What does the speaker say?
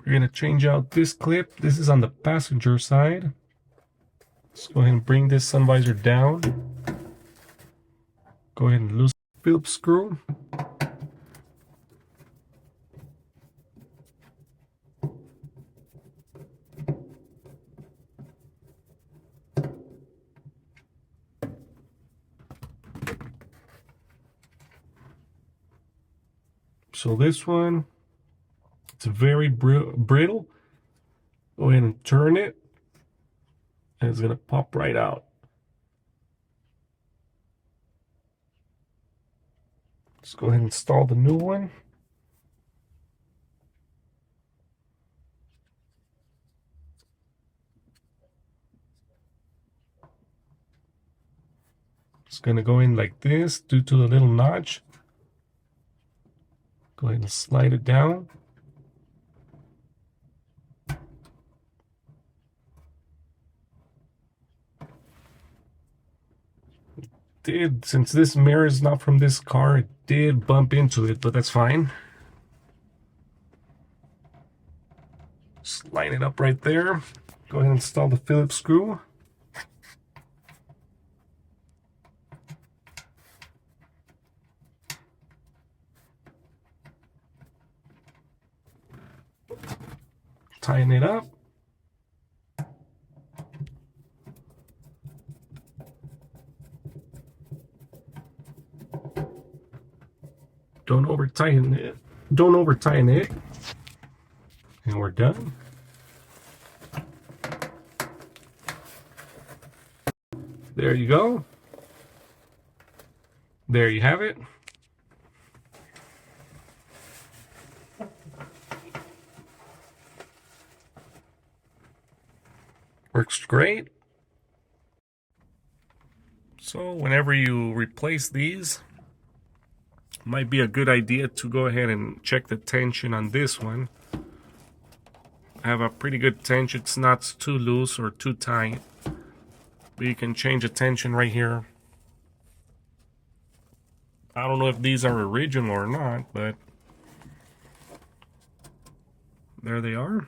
We're going to change out this clip. This is on the passenger side. Let's go ahead and bring this sun visor down. Go ahead and loosen the Phillips screw. So this one, it's very brittle. Go ahead and turn it, and it's gonna pop right out. Let's go ahead and install the new one. It's gonna go in like this due to the little notch. Go ahead and slide it down. Since this mirror is not from this car, it did bump into it, but that's fine. Just line it up right there. Go ahead and install the Phillips screw. Tighten it up. Don't over tighten it. Don't over tighten it. And we're done. There you go. There you have it. Works great. So whenever you replace these, might be a good idea to go ahead and check the tension on this one. I have a pretty good tension. It's not too loose or too tight, but you can change the tension right here. I don't know if these are original or not, but there they are.